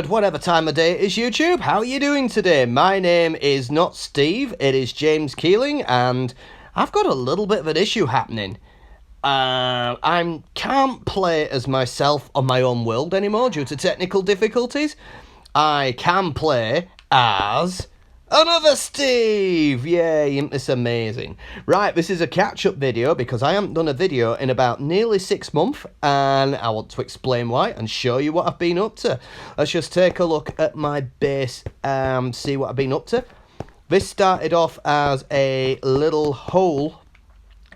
good, whatever time of day it is, YouTube. How are you doing today? My name is not Steve, it is James Keeling, and I've got a little bit of an issue happening. I can't play as myself on my own world anymore due to technical difficulties. I can play as another Steve! Yay, isn't this amazing? Right, this is a catch-up video because I haven't done a video in about nearly 6 months, and I want to explain why and show you what I've been up to. Let's just take a look at my base and see what I've been up to. This started off as a little hole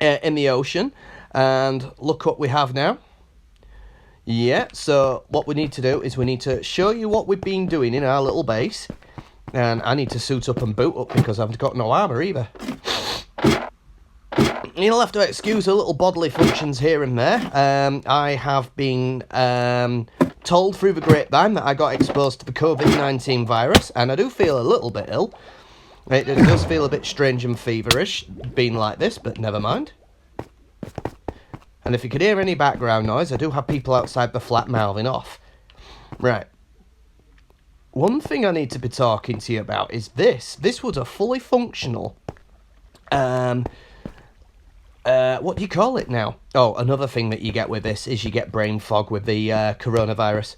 in the ocean, and look what we have now. Yeah, so what we need to do is we need to show you what we've been doing in our little base. And I need to suit up and boot up because I've got no armour either. You'll have to excuse a little bodily functions here and there. I have been told through the grapevine that I got exposed to the COVID-19 virus, and I do feel a little bit ill. It does feel a bit strange and feverish being like this, but never mind. And if you could hear any background noise, I do have people outside the flat mouthing off. Right. One thing I need to be talking to you about is this. This was a fully functional, what do you call it now? Oh, another thing that you get with this is you get brain fog with the coronavirus.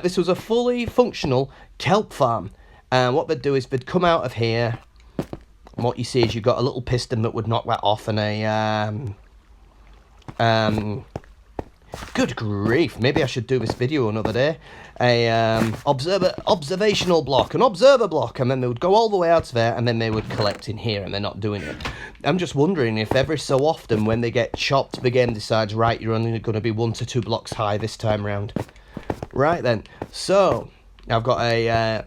This was a fully functional kelp farm. And what they'd do is they'd come out of here, and what you see is you've got a little piston that would knock that off, and a, good grief, maybe I should do this video another day. Observational block, an observer block, and then they would go all the way out to there, and then they would collect in here, and they're not doing it. I'm just wondering if every so often when they get chopped, the game decides, right, you're only going to be 1 to 2 blocks high this time round. Right then, so I've got a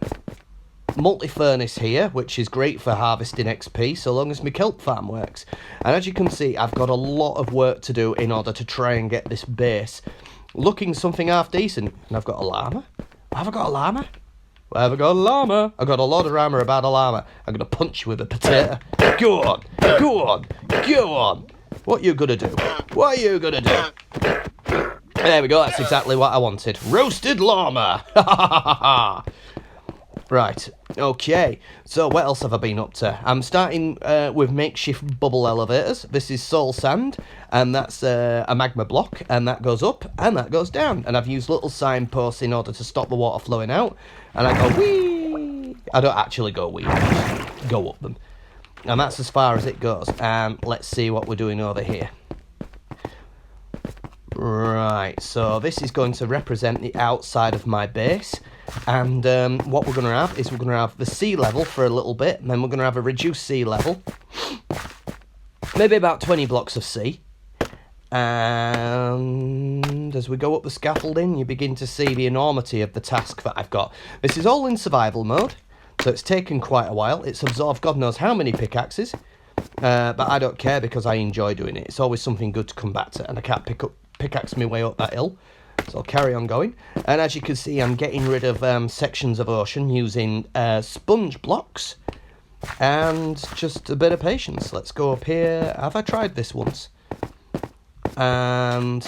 multi-furnace here, which is great for harvesting XP so long as my kelp farm works. And as you can see, I've got a lot of work to do in order to try and get this base looking something half decent. And I've got a llama. Have I got a llama? Well, have I got a llama? I've got a lot of armour about a llama. I'm going to punch you with a potato. Go on, go on, go on. What you going to do? What are you going to do? There we go, that's exactly what I wanted. Roasted llama! Ha ha ha ha! Right, okay, so what else have I been up to? I'm starting with makeshift bubble elevators. This is soul sand, and that's a magma block, and that goes up, and that goes down. And I've used little signposts in order to stop the water flowing out, and I go whee! I don't actually go whee, I just go up them. And that's as far as it goes, and let's see what we're doing over here. Right, so this is going to represent the outside of my base, and what we're going to have is we're going to have the sea level for a little bit, and then we're going to have a reduced sea level, maybe about 20 blocks of sea, and as we go up the scaffolding you begin to see the enormity of the task that I've got. This is all in survival mode, so it's taken quite a while. It's absorbed God knows how many pickaxes, but I don't care because I enjoy doing it. It's always something good to come back to, and I can't pickaxe my way up that hill, so I'll carry on going. And as you can see, I'm getting rid of sections of ocean using sponge blocks and just a bit of patience. Let's go up here. Have I tried this once? And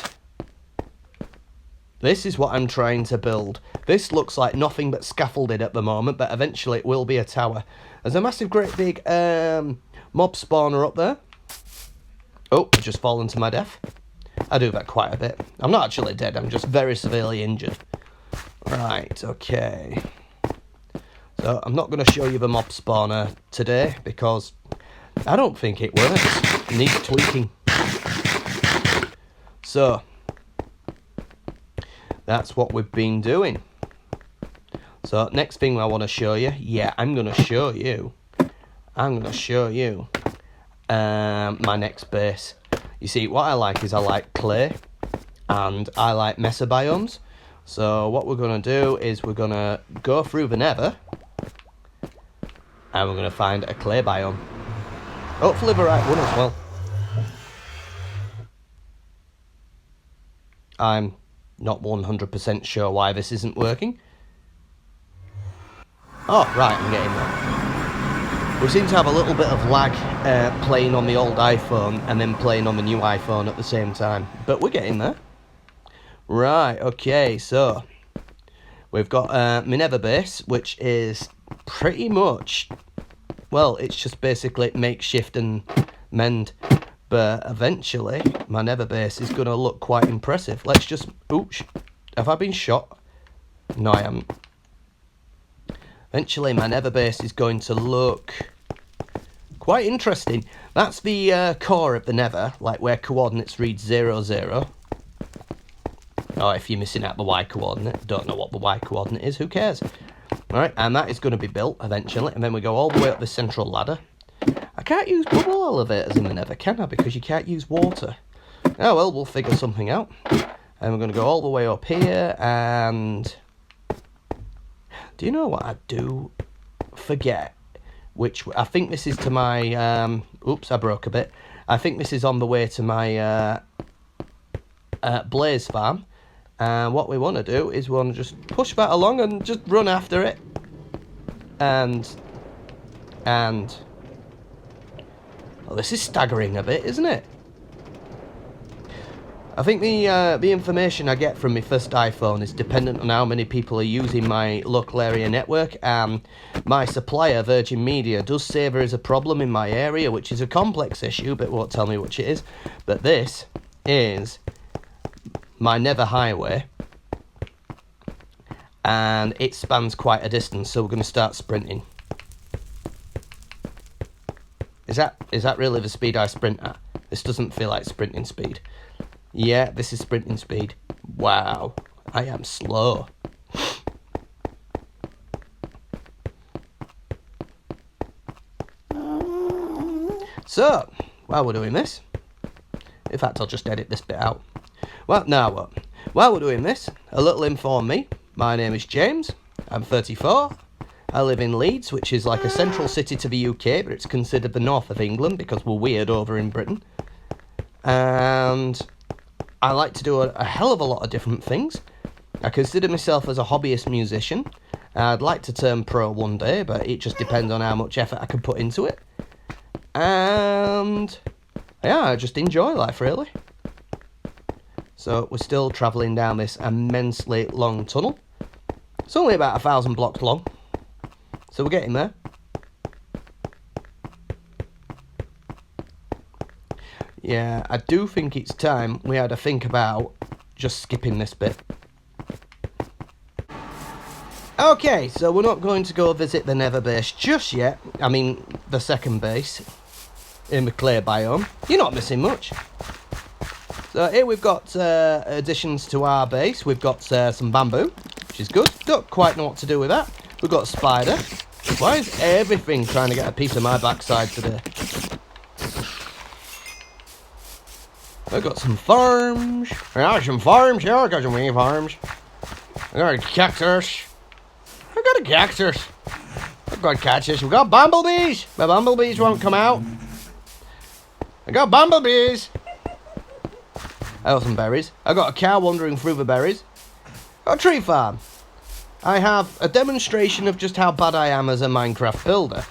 this is what I'm trying to build. This looks like nothing but scaffolded at the moment, but eventually it will be a tower. There's a massive great big mob spawner up there. Oh, I just fallen to my death. I do that quite a bit. I'm not actually dead, I'm just very severely injured. Right, okay. So, I'm not going to show you the mob spawner today, because I don't think it works. It needs tweaking. So, that's what we've been doing. So, next thing I want to show you, I'm going to show you my next base. You see, what I like is I like clay, and I like mesobiomes. So what we're going to do is we're going to go through the nether, and we're going to find a clay biome. Hopefully the right one as well. I'm not 100% sure why this isn't working. Oh, right, I'm getting there. We seem to have a little bit of lag playing on the old iPhone and then playing on the new iPhone at the same time. But we're getting there. Right, okay, so We've got my nether base, which is pretty much, well, it's just basically makeshift and mend. But eventually, my nether base is going to look quite impressive. Let's just... Oops. Have I been shot? No, I haven't. Eventually, my nether base is going to look quite interesting. That's the core of the nether, like where coordinates read 0, 0. Oh, if you're missing out the Y coordinate, don't know what the Y coordinate is, who cares? Alright, and that is going to be built eventually, and then we go all the way up the central ladder. I can't use bubble elevators in the nether, can I? Because you can't use water. Oh well, we'll figure something out. And we're going to go all the way up here, and... Do you know what I do forget? Which, I think this is to my... Oops, I broke a bit. I think this is on the way to my Blaze farm. And what we want to do is we want to just push that along and just run after it. And... Well, this is staggering a bit, isn't it? I think the information I get from my first iPhone is dependent on how many people are using my local area network, and my supplier, Virgin Media, does say there is a problem in my area, which is a complex issue, but won't tell me which it is. But this is my nether highway, and it spans quite a distance, so we're going to start sprinting. Is that really the speed I sprint at? This doesn't feel like sprinting speed. Yeah, this is sprinting speed. Wow, I am slow. So, while we're doing this, in fact, I'll just edit this bit out. Well, now what? While we're doing this, a little info on me. My name is James. I'm 34. I live in Leeds, which is like a central city to the UK, but it's considered the north of England because we're weird over in Britain. And I like to do a hell of a lot of different things. I consider myself as a hobbyist musician. I'd like to turn pro one day, but it just depends on how much effort I can put into it. And yeah, I just enjoy life, really. So we're still travelling down this immensely long tunnel. It's only about 1,000 blocks long. So we're getting there. Yeah, I do think it's time we had to think about just skipping this bit. Okay, so we're not going to go visit the nether base just yet. I mean, the second base in the clay biome. You're not missing much. So here we've got additions to our base. We've got some bamboo, which is good. Don't quite know what to do with that. We've got a spider. Why is everything trying to get a piece of my backside today? I've got some farms. Yeah, some farms. Yeah, I got some wee farms. I got a cactus. I got a cactus. I've got cactus. We got bumblebees. My bumblebees won't come out. I got bumblebees. I got some berries. I got a cow wandering through the berries. Got a tree farm. I have a demonstration of just how bad I am as a Minecraft builder.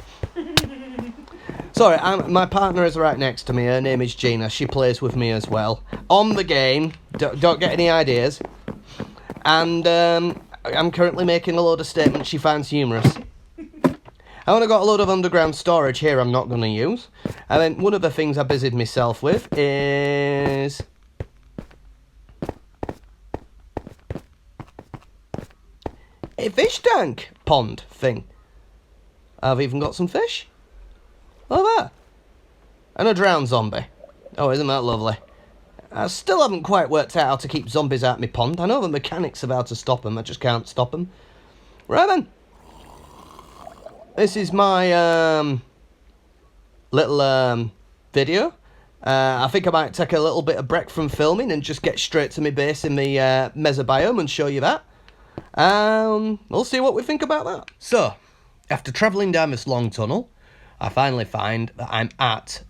Sorry, my partner is right next to me. Her name is Gina. She plays with me as well. On the game. Don't get any ideas. And I'm currently making a load of statements she finds humorous. I only got a load of underground storage here I'm not going to use. And then one of the things I busied myself with is... a fish tank pond thing. I've even got some fish. Look at that. And a drowned zombie. Oh, isn't that lovely? I still haven't quite worked out how to keep zombies out of my pond. I know the mechanics of how to stop them. I just can't stop them. Right then. This is my little video. I think I might take a little bit of break from filming and just get straight to my base in the mesobiome and show you that. We'll see what we think about that. So, after travelling down this long tunnel, I finally find that I'm at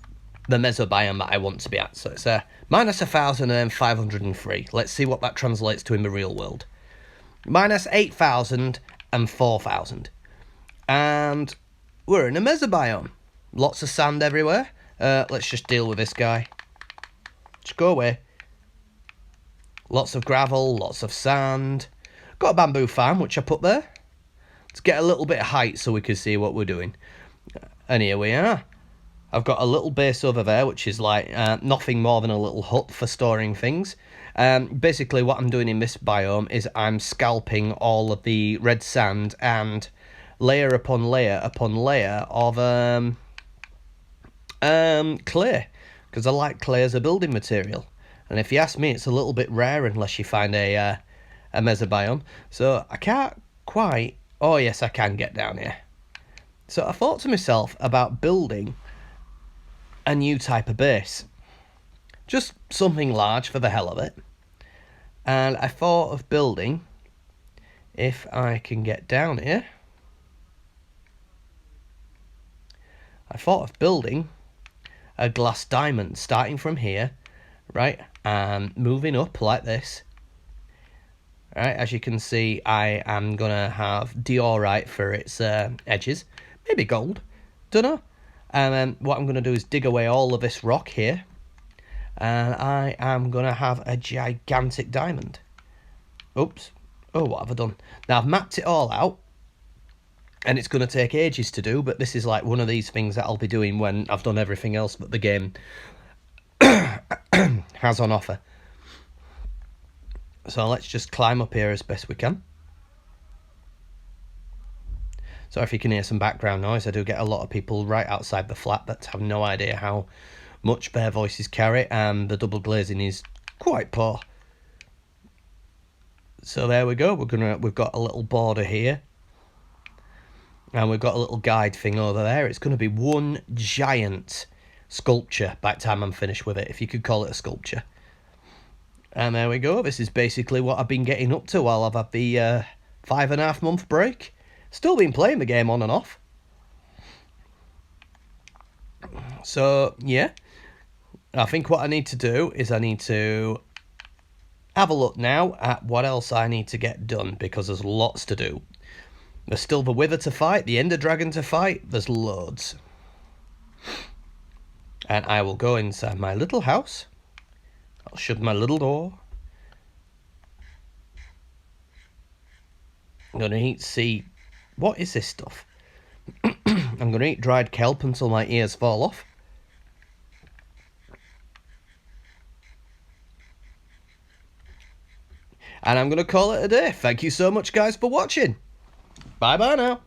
the mesobiome that I want to be at. So it's minus 1,503. Let's see what that translates to in the real world. Minus 8,000 and 4,000. And we're in a mesobiome. Lots of sand everywhere. Let's just deal with this guy. Just go away. Lots of gravel, lots of sand. got a bamboo farm, which I put there. Let's get a little bit of height so we can see what we're doing. And here we are. I've got a little base over there, which is like nothing more than a little hut for storing things. Basically, what I'm doing in this biome is I'm scalping all of the red sand and layer upon layer upon layer of clay, because I like clay as a building material. And if you ask me, it's a little bit rare unless you find a mesobiome. So I can't quite... Oh, yes, I can get down here. So I thought to myself about building a new type of base. Just something large for the hell of it. And I thought of building, if I can get down here, I thought of building a glass diamond, starting from here, right, and moving up like this. Right, as you can see, I am going to have diorite for its edges. Maybe gold. Don't know. And then what I'm going to do is dig away all of this rock here. And I am going to have a gigantic diamond. Oops. Oh, what have I done? Now, I've mapped it all out. And it's going to take ages to do, but this is like one of these things that I'll be doing when I've done everything else that the game has on offer. So let's just climb up here as best we can. So if you can hear some background noise, I do get a lot of people right outside the flat that have no idea how much their voices carry, and the double glazing is quite poor. So there we go. We've got a little border here. And we've got a little guide thing over there. It's going to be one giant sculpture by the time I'm finished with it, if you could call it a sculpture. And there we go. This is basically what I've been getting up to while I've had the 5.5 month break. Still been playing the game on and off. So, yeah. I think what I need to do is I need to have a look now at what else I need to get done, because there's lots to do. There's still the Wither to fight, the Ender Dragon to fight. There's loads. And I will go inside my little house. I'll shut my little door. I'm going to see... What is this stuff? I'm going to eat dried kelp until my ears fall off. And I'm going to call it a day. Thank you so much, guys, for watching. Bye-bye now.